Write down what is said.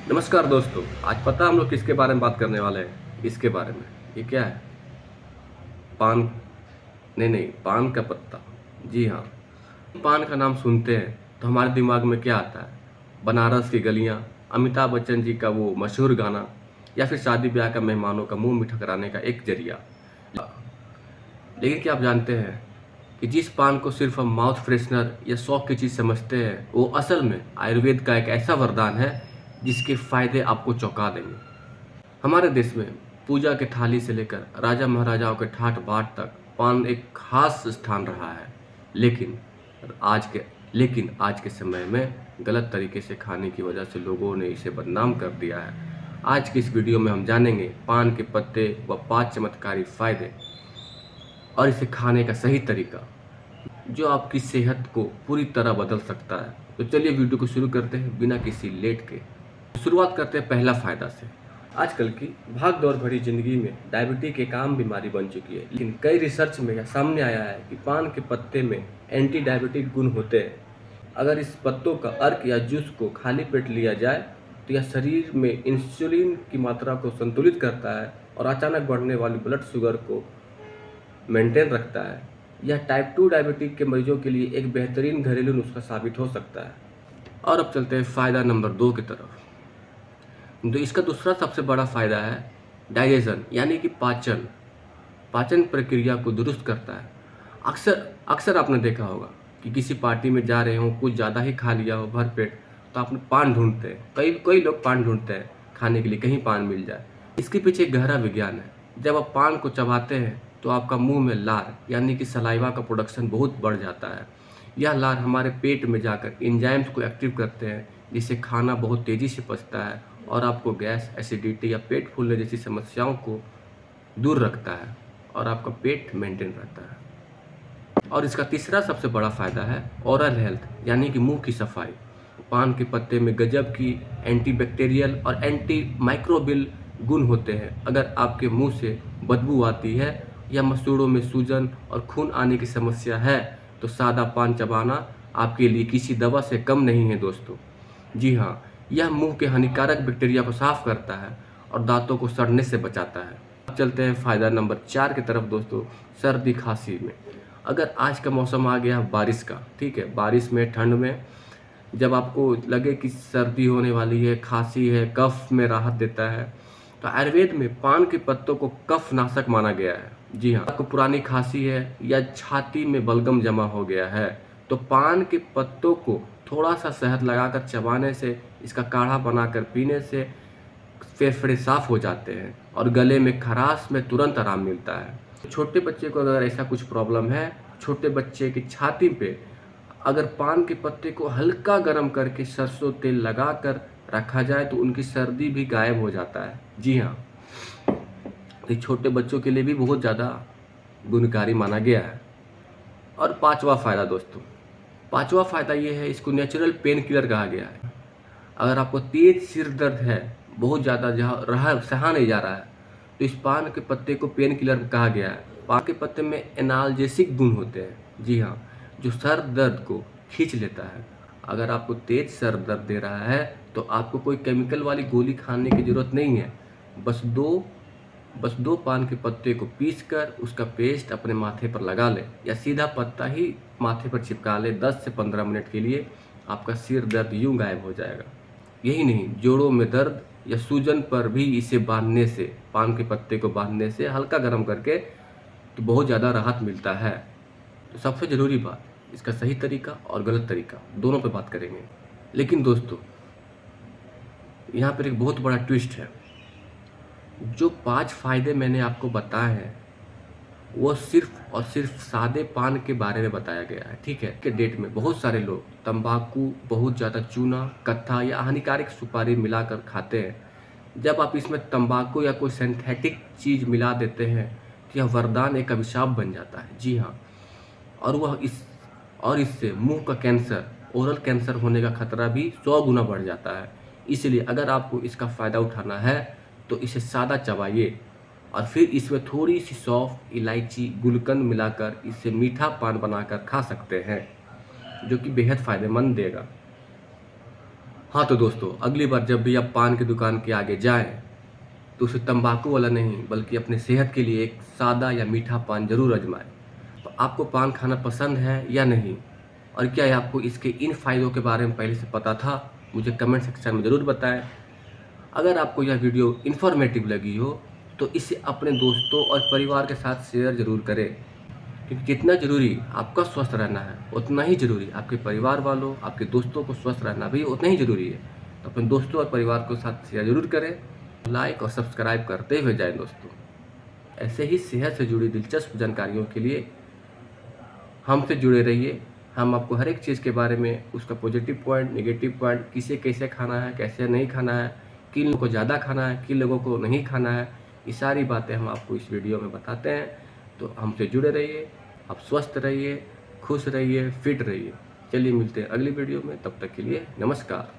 नमस्कार दोस्तों। आज पता हम लोग किसके बारे में बात करने वाले हैं? इसके बारे में। ये क्या है? पान। नहीं, पान का पत्ता। जी हाँ। पान का नाम सुनते हैं तो हमारे दिमाग में क्या आता है? बनारस की गलियां, अमिताभ बच्चन जी का वो मशहूर गाना, या फिर शादी ब्याह का मेहमानों का मुंह मीठा कराने का एक जरिया। लेकिन क्या आप जानते हैं कि जिस पान को सिर्फ हम माउथ फ्रेशनर या शौक की चीज़ समझते हैं, वो असल में आयुर्वेद का एक ऐसा वरदान है जिसके फायदे आपको चौंका देंगे। हमारे देश में पूजा के थाली से लेकर राजा महाराजाओं के ठाट बाट तक पान एक खास स्थान रहा है। लेकिन आज के लेकिन आज के समय में गलत तरीके से खाने की वजह से लोगों ने इसे बदनाम कर दिया है। आज की इस वीडियो में हम जानेंगे पान के पत्ते व 5 चमत्कारी फायदे और इसे खाने का सही तरीका, जो आपकी सेहत को पूरी तरह बदल सकता है। तो चलिए वीडियो को शुरू करते हैं बिना किसी लेट के। शुरुआत करते हैं पहला फायदा से। आजकल की भाग दौड़ भरी जिंदगी में डायबिटीज एक आम बीमारी बन चुकी है, लेकिन कई रिसर्च में यह सामने आया है कि पान के पत्ते में एंटी डायबिटिक गुण होते हैं। अगर इस पत्तों का अर्क या जूस को खाली पेट लिया जाए तो यह शरीर में इंसुलिन की मात्रा को संतुलित करता है और अचानक बढ़ने वाली ब्लड शुगर को मेंटेन रखता है। यह टाइप 2 डायबिटीज के मरीजों के लिए एक बेहतरीन घरेलू नुस्खा साबित हो सकता है। और अब चलते हैं फायदा नंबर 2 की तरफ। तो इसका दूसरा सबसे बड़ा फायदा है डाइजेशन, यानी कि पाचन। पाचन प्रक्रिया को दुरुस्त करता है। अक्सर अक्सर आपने देखा होगा कि किसी पार्टी में जा रहे हो, कुछ ज़्यादा ही खा लिया हो भर पेट, तो आपने पान ढूंढते हैं। कई कई लोग पान ढूंढते हैं खाने के लिए, कहीं पान मिल जाए। इसके पीछे एक गहरा विज्ञान है। जब आप पान को चबाते हैं तो आपका मुंह में लार यानी कि सलाइवा का प्रोडक्शन बहुत बढ़ जाता है। यह लार हमारे पेट में जाकर एंजाइम्स को एक्टिव करते हैं, जिससे खाना बहुत तेज़ी से पचता है और आपको गैस, एसिडिटी या पेट फूलने जैसी समस्याओं को दूर रखता है और आपका पेट मेंटेन रहता है। और इसका तीसरा सबसे बड़ा फ़ायदा है ओरल हेल्थ, यानी कि मुंह की सफाई। पान के पत्ते में गजब की एंटीबैक्टीरियल और एंटी माइक्रोबियल गुण होते हैं। अगर आपके मुंह से बदबू आती है या मसूड़ों में सूजन और खून आने की समस्या है तो सादा पान चबाना आपके लिए किसी दवा से कम नहीं है दोस्तों। जी हाँ, यह मुंह के हानिकारक बैक्टीरिया को साफ करता है और दांतों को सड़ने से बचाता है। अब चलते हैं फायदा नंबर 4 की तरफ दोस्तों, सर्दी खांसी में। अगर आज का मौसम आ गया बारिश का, ठीक है, बारिश में, ठंड में, जब आपको लगे कि सर्दी होने वाली है, खांसी है, कफ में राहत देता है, तो आयुर्वेद में पान के पत्तों को कफ नाशक माना गया है। जी हाँ, आपको पुरानी खांसी है या छाती में बलगम जमा हो गया है तो पान के पत्तों को थोड़ा सा शहद लगाकर चबाने से, इसका काढ़ा बनाकर पीने से फेफड़े साफ हो जाते हैं और गले में खराश में तुरंत आराम मिलता है। छोटे बच्चे को अगर ऐसा कुछ प्रॉब्लम है, छोटे बच्चे की छाती पे अगर पान के पत्ते को हल्का गर्म करके सरसों तेल लगाकर रखा जाए तो उनकी सर्दी भी गायब हो जाता है। जी हाँ, तो छोटे बच्चों के लिए भी बहुत ज़्यादा गुणकारी माना गया है। और पांचवा फायदा दोस्तों, पांचवा फायदा ये है, इसको नेचुरल पेन किलर कहा गया है। अगर आपको तेज सिर दर्द है, बहुत ज़्यादा, जहाँ रहा सहा नहीं जा रहा है, तो इस पान के पत्ते को पेन किलर कहा गया है। पान के पत्ते में एनाल्जेसिक गुण होते हैं। जी हाँ, जो सर दर्द को खींच लेता है। अगर आपको तेज सर दर्द दे रहा है तो आपको कोई केमिकल वाली गोली खाने की ज़रूरत नहीं है। बस दो पान के पत्ते को पीसकर उसका पेस्ट अपने माथे पर लगा ले या सीधा पत्ता ही माथे पर चिपका ले। 10 से 15 मिनट के लिए आपका सिर दर्द यूं गायब हो जाएगा। यही नहीं, जोड़ों में दर्द या सूजन पर भी इसे बांधने से, पान के पत्ते को बांधने से, हल्का गर्म करके, तो बहुत ज़्यादा राहत मिलता है। तो सबसे ज़रूरी बात, इसका सही तरीका और गलत तरीका दोनों पे बात करेंगे। लेकिन दोस्तों, यहाँ पर एक बहुत बड़ा ट्विस्ट है। जो 5 फायदे मैंने आपको बताए हैं वो सिर्फ और सिर्फ सादे पान के बारे में बताया गया है, ठीक है। के डेट में बहुत सारे लोग तंबाकू, बहुत ज़्यादा चूना, कत्था या हानिकारक सुपारी मिलाकर खाते हैं। जब आप इसमें तंबाकू या कोई सिंथेटिक चीज़ मिला देते हैं तो यह वरदान एक अभिशाप बन जाता है। जी हाँ, और इससे मुंह का कैंसर, ओरल कैंसर होने का खतरा भी 100 गुना बढ़ जाता है। इसलिए अगर आपको इसका फ़ायदा उठाना है तो इसे सादा चबाइए और फिर इसमें थोड़ी सी सौंफ, इलायची, गुलकंद मिलाकर इससे मीठा पान बनाकर खा सकते हैं, जो कि बेहद फ़ायदेमंद देगा। हाँ तो दोस्तों, अगली बार जब भी आप पान की दुकान के आगे जाएं तो उसे तंबाकू वाला नहीं बल्कि अपने सेहत के लिए एक सादा या मीठा पान जरूर आजमाएं। तो आपको पान खाना पसंद है या नहीं, और क्या आपको इसके इन फायदों के बारे में पहले से पता था? मुझे कमेंट सेक्शन में ज़रूर बताएं। अगर आपको यह वीडियो इन्फॉर्मेटिव लगी हो तो इसे अपने दोस्तों और परिवार के साथ शेयर ज़रूर करें, क्योंकि जितना ज़रूरी आपका स्वस्थ रहना है उतना ही ज़रूरी आपके परिवार वालों, आपके दोस्तों को स्वस्थ रहना भी उतना ही ज़रूरी है। तो अपने दोस्तों और परिवार के साथ शेयर ज़रूर करें, लाइक और सब्सक्राइब करते हुए जाएं दोस्तों। ऐसे ही सेहत से जुड़ी दिलचस्प जानकारियों के लिए हमसे जुड़े रहिए। हम आपको हर एक चीज़ के बारे में, उसका पॉजिटिव पॉइंट, नेगेटिव पॉइंट, किसे कैसे खाना है, कैसे नहीं खाना है, किन लोगों को ज़्यादा खाना है, किन लोगों को नहीं खाना है, ये सारी बातें हम आपको इस वीडियो में बताते हैं। तो हमसे जुड़े रहिए, आप स्वस्थ रहिए, खुश रहिए, फिट रहिए। चलिए मिलते हैं अगली वीडियो में, तब तक के लिए नमस्कार।